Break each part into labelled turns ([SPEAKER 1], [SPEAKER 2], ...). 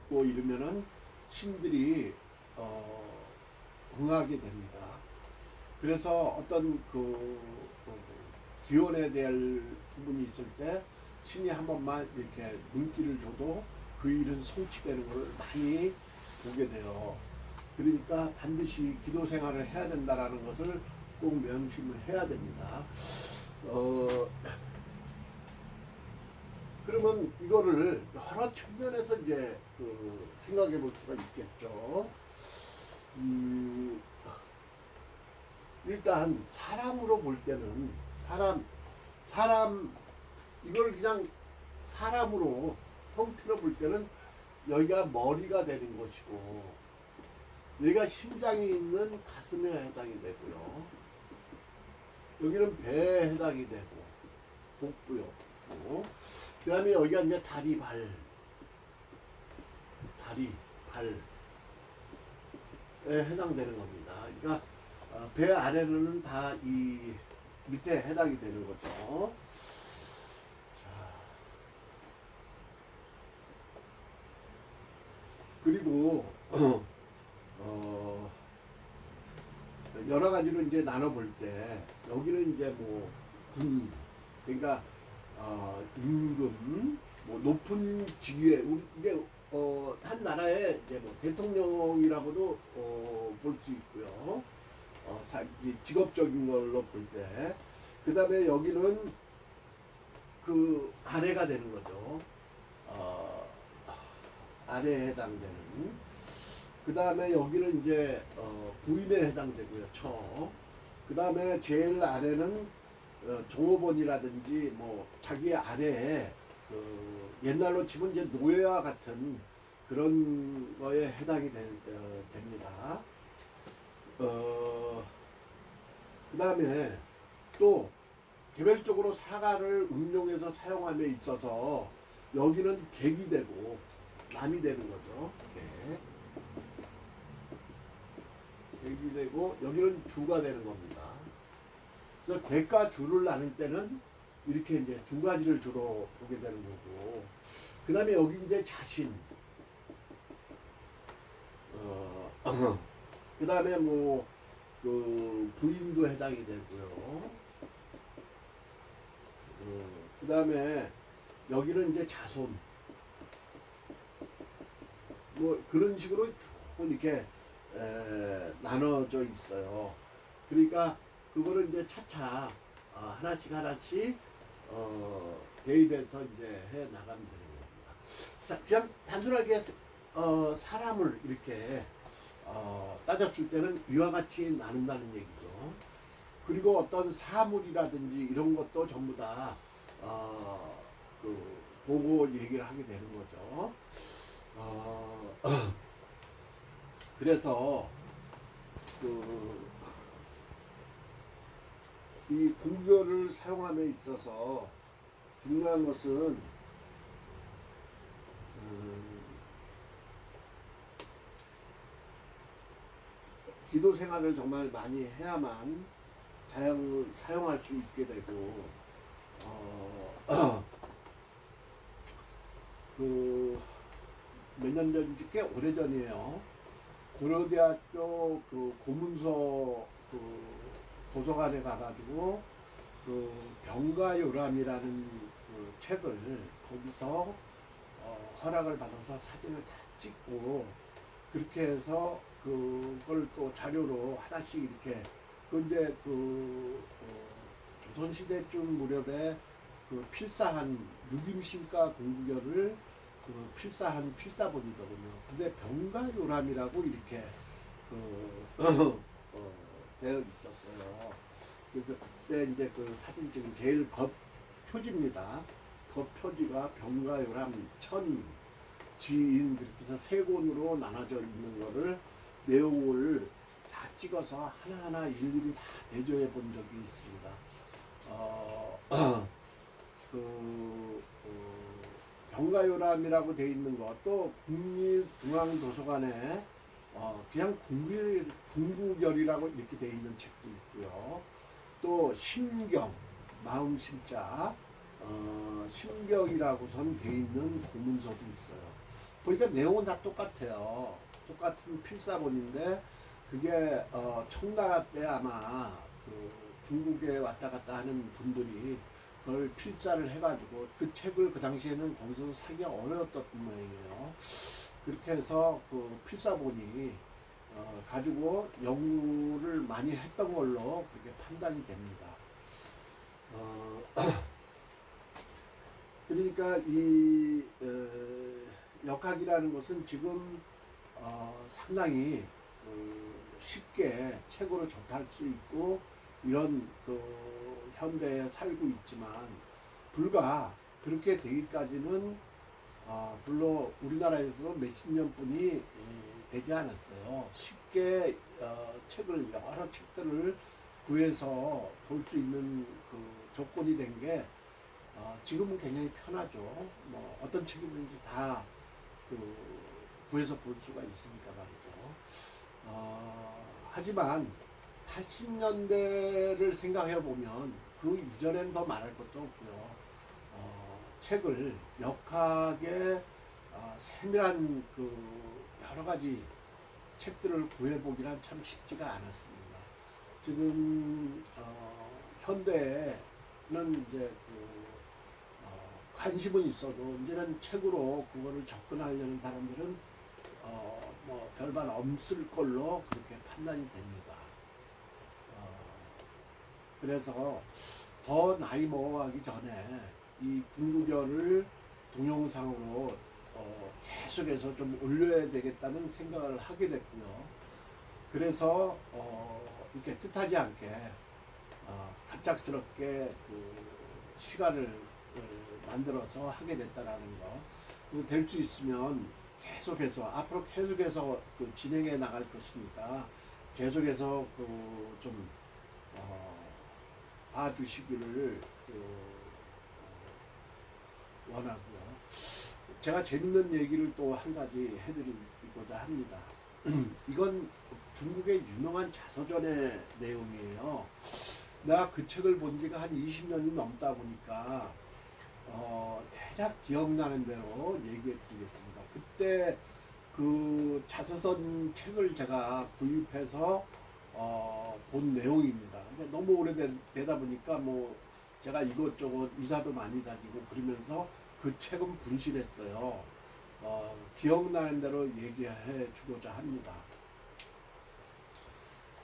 [SPEAKER 1] 묻고 이러면은 신들이 응하게 됩니다. 그래서 어떤 기원에 대할 부분이 있을 때 신이 한 번만 이렇게 눈길을 줘도 그 일은 성취되는 걸 많이 보게 돼요. 그러니까 반드시 기도 생활을 해야 된다라는 것을 꼭 명심을 해야 됩니다. 그러면 이거를 여러 측면에서 이제 생각해 볼 수가 있겠죠. 일단 사람으로 볼 때는 사람 이걸 그냥 사람으로 형태로 볼 때는 여기가 머리가 되는 것이고 여기가 심장이 있는 가슴에 해당이 되고요. 여기는 배에 해당이 되고 복부요. 그 다음에 여기가 이제 다리, 발에 해당되는 겁니다. 그러니까 배 아래로는 다 이 밑에 해당이 되는 거죠. 자, 그리고 여러 가지로 이제 나눠볼 때 여기는 이제 뭐 군, 그러니까 임금, 뭐 높은 직위에 우리 이게 한 나라의 이제 뭐 대통령이라고도 볼 수 있고요. 직업적인 걸로 볼 때, 그 다음에 여기는 그 아내가 되는 거죠. 아내에 해당되는. 그 다음에 여기는 이제 부인에 해당되고요. 그 다음에 제일 아래는 종업원이라든지 뭐 자기 아래에 옛날로 치면 이제 노예와 같은 그런 거에 해당이 됩니다. 그 다음에 또 개별적으로 사과를 운용해서 사용함에 있어서 여기는 객이 되고 남이 되는 거죠. 객이 되고 여기는 주가 되는 겁니다. 그래서 객과 주를 나눌 때는 이렇게 이제 두 가지를 주로 보게 되는 거고, 그 다음에 여기 이제 자신, 그 다음에 뭐, 부인도 해당이 되고요. 그 다음에 여기는 이제 자손, 뭐 그런 식으로 쭉 이렇게 나눠져 있어요. 그러니까 그거를 이제 차차 하나씩 대입해서 이제 해 나가면 되는 겁니다. 그냥 단순하게 사람을 이렇게 따졌을 때는 이와 같이 나눈다는 얘기죠. 그리고 어떤 사물이라든지 이런 것도 전부 다 보고 얘기를 하게 되는 거죠. 그래서 이 궁교를 사용함에 있어서 중요한 것은 기도 생활을 정말 많이 해야만 사용할 수 있게 되고 몇 년 전인지 꽤 오래 전이에요. 고려대학교 고문서 도서관에 가가지고 병가요람이라는 책을 거기서 허락을 받아서 사진을 다 찍고 그렇게 해서 그걸 또 자료로 하나씩 이렇게 이제 조선시대쯤 무렵에 필사한 육임신과 공부결을 필사한 필사본이거든요. 근데 병가요람이라고 이렇게 되어 있었어요. 그래서 그때 이제 사진 찍은 제일 겉 표지입니다. 겉 표지가 병가요람 천지인 그렇게 해서 세 권으로 나눠져 있는 거를 내용을 다 찍어서 하나하나 일일이 다 대조해 본 적이 있습니다. 병가요람이라고 되어 있는 것도 국립중앙도서관에 그냥 궁구결이라고 이렇게 되어 있는 책도 있고요. 또 심경, 마음 심자, 심경이라고선 되어 있는 고문서도 있어요. 보니까 내용은 다 똑같아요. 똑같은 필사본인데 그게 청나라 때 아마 그 중국에 왔다 갔다 하는 분들이 그걸 필자를 해가지고 그 책을 그 당시에는 거기서 사기가 어려웠던 모양이에요. 그렇게 해서 그 필사본이 가지고 연구를 많이 했던 걸로 그렇게 판단이 됩니다. 그러니까 이 역학이라는 것은 지금 상당히 쉽게 책으로 접할 수 있고 이런 그 현대에 살고 있지만 불과 그렇게 되기까지는 물론 우리나라에서도 몇십 년뿐이 되지 않았어요. 쉽게 책을 여러 책들을 구해서 볼 수 있는 그 조건이 된 게 지금은 굉장히 편하죠. 뭐 어떤 책이든지 다 그 구해서 볼 수가 있으니까 말이죠. 하지만 80년대를 생각해 보면 그 이전에는 더 말할 것도 없고요. 책을 역학의 세밀한 그 여러 가지 책들을 구해보기란 참 쉽지가 않았습니다. 지금 현대에는 이제 그 관심은 있어도 이제는 책으로 그거를 접근하려는 사람들은 뭐 별반 없을 걸로 그렇게 판단이 됩니다. 그래서 더 나이 먹어가기 전에 이 궁극열을 동영상으로 계속해서 좀 올려야 되겠다는 생각을 하게 됐고요. 그래서 이렇게 뜻하지 않게 갑작스럽게 그 시간을 만들어서 하게 됐다라는 거. 될 수 있으면 계속해서 앞으로 계속해서 그 진행해 나갈 것이니까 계속해서 그 좀 봐주시기를 원하고요. 제가 재밌는 얘기를 또 한 가지 해드리고자 합니다. 이건 중국의 유명한 자서전의 내용이에요. 내가 그 책을 본 지가 한 20년이 넘다 보니까 대략 기억나는 대로 얘기해 드리겠습니다. 그때 그 자서전 책을 제가 구입해서 본 내용입니다. 근데 너무 오래되다 보니까 뭐 제가 이것저것 이사도 많이 다니고 그러면서 그 책은 분실했어요. 기억나는 대로 얘기해 주고자 합니다.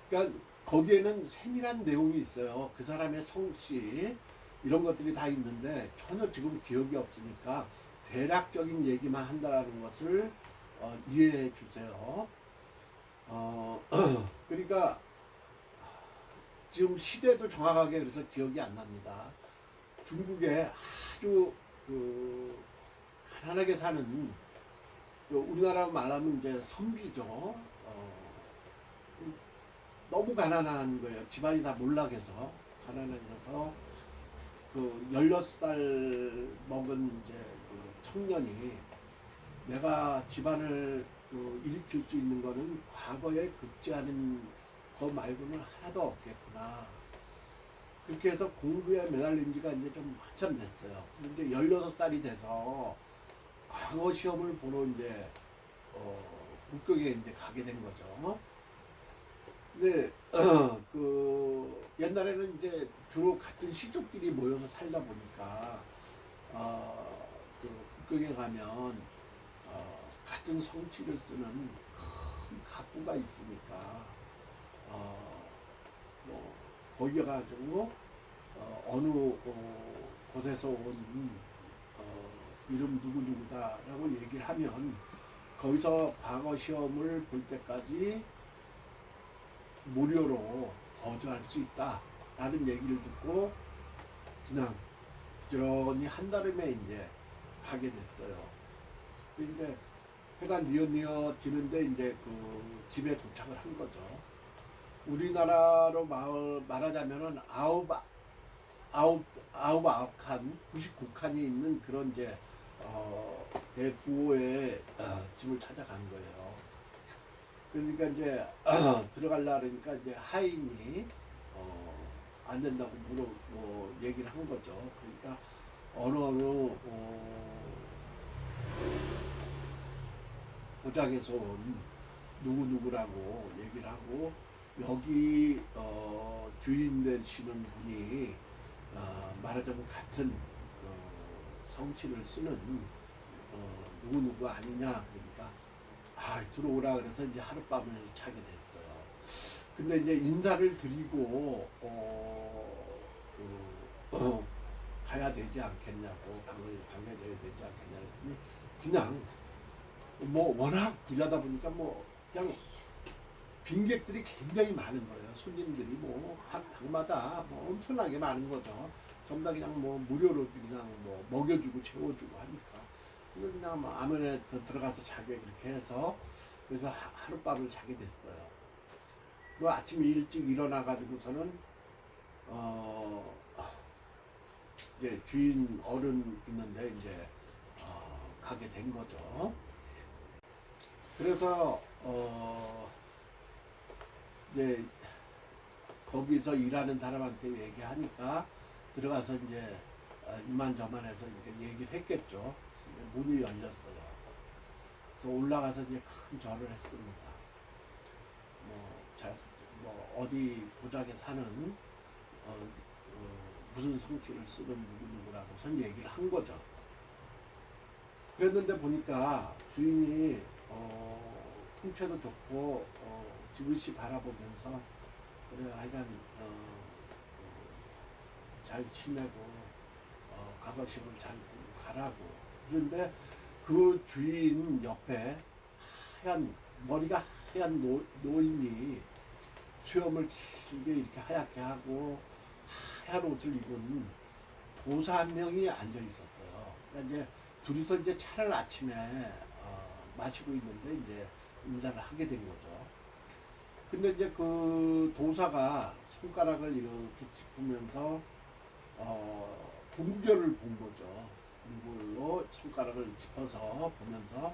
[SPEAKER 1] 그러니까 거기에는 세밀한 내용이 있어요. 그 사람의 성씨 이런 것들이 다 있는데 전혀 지금 기억이 없으니까 대략적인 얘기만 한다라는 것을 이해해 주세요. 그러니까 지금 시대도 정확하게 그래서 기억이 안 납니다. 중국에 아주 그 가난하게 사는 우리나라로 말하면 이제 선비죠. 너무 가난한 거예요. 집안이 다 몰락해서 가난해져서 그 16살 먹은 이제 그 청년이 내가 집안을 일으킬 수 있는 거는 과거에 긁지 않은 거 말고는 하나도 없겠구나. 그렇게 해서 공부에 매달린 지가 이제 좀 한참 됐어요. 이제 16살이 돼서 과거 시험을 보러 이제 북경에 이제 가게 된 거죠. 이제 그 옛날에는 이제 주로 같은 시족끼리 모여서 살다 보니까 그 북경에 가면 같은 성씨를 쓰는 큰 갑부가 있으니까 뭐 거기 가지고 어느 곳에서 온 이름 누구누구다라고 얘기를 하면 거기서 과거 시험을 볼 때까지 무료로 거주할 수 있다라는 얘기를 듣고 그냥 부지런히 한달음에 이제 가게 됐어요. 근데 해가 뉘엿뉘엿 지는데 이제 그 집에 도착을 한 거죠. 우리나라로 말하자면은 아홉 칸, 99칸이 있는 그런 이제 대부호의 집을 찾아간 거예요. 그러니까 이제 들어갈라 그러니까 이제 하인이 안 된다고 얘기를 한 거죠. 그러니까 어느 고장에서 온 누구누구라고 얘기를 하고, 여기 주인 되시는 분이 말하자면 같은 성씨를 쓰는 누구누구 아니냐. 그러니까 들어오라 그래서 이제 하룻밤을 자게 됐어요. 근데 이제 인사를 드리고 가야 되지 않겠냐고, 방을 정해져야 되지 않겠냐 했더니, 그냥 뭐 워낙 부자다 보니까 뭐 그냥 빈객들이 굉장히 많은 거예요. 손님들이 뭐 한 방마다 뭐 엄청나게 많은 거죠. 전부 다 그냥 뭐 무료로 그냥 뭐 먹여주고 채워주고 하니까, 그냥 뭐 아무나 들어가서 자게 그렇게 해서, 그래서 하룻밤을 자게 됐어요. 그 아침에 일찍 일어나 가지고서는 이제 주인 어른 있는데 이제 가게 된 거죠. 그래서 이제 거기서 일하는 사람한테 얘기하니까 들어가서 이제 이만저만해서 이렇게 얘기를 했겠죠. 문이 열렸어요. 그래서 올라가서 이제 큰 절을 했습니다. 뭐, 뭐 어디 고장에 사는 무슨 성씨를 쓰는 누구누구라고선 얘기를 한 거죠. 그랬는데 보니까 주인이 풍채도 좋고 지그시 바라보면서, 그래 하여간 잘 지내고 가거식을 잘 보고 가라고. 그런데 그 주인 옆에 머리가 하얀 노인이 수염을 길게 이렇게 하얗게 하고 하얀 옷을 입은 도사 한 명이 앉아 있었어요. 그러니까 이제 둘이서 이제 차를 아침에 마시고 있는데 이제 인사를 하게 된 거죠. 근데 이제 그 도사가 손가락을 이렇게 짚으면서 동구결을 본 거죠. 동굴로 손가락을 짚어서 보면서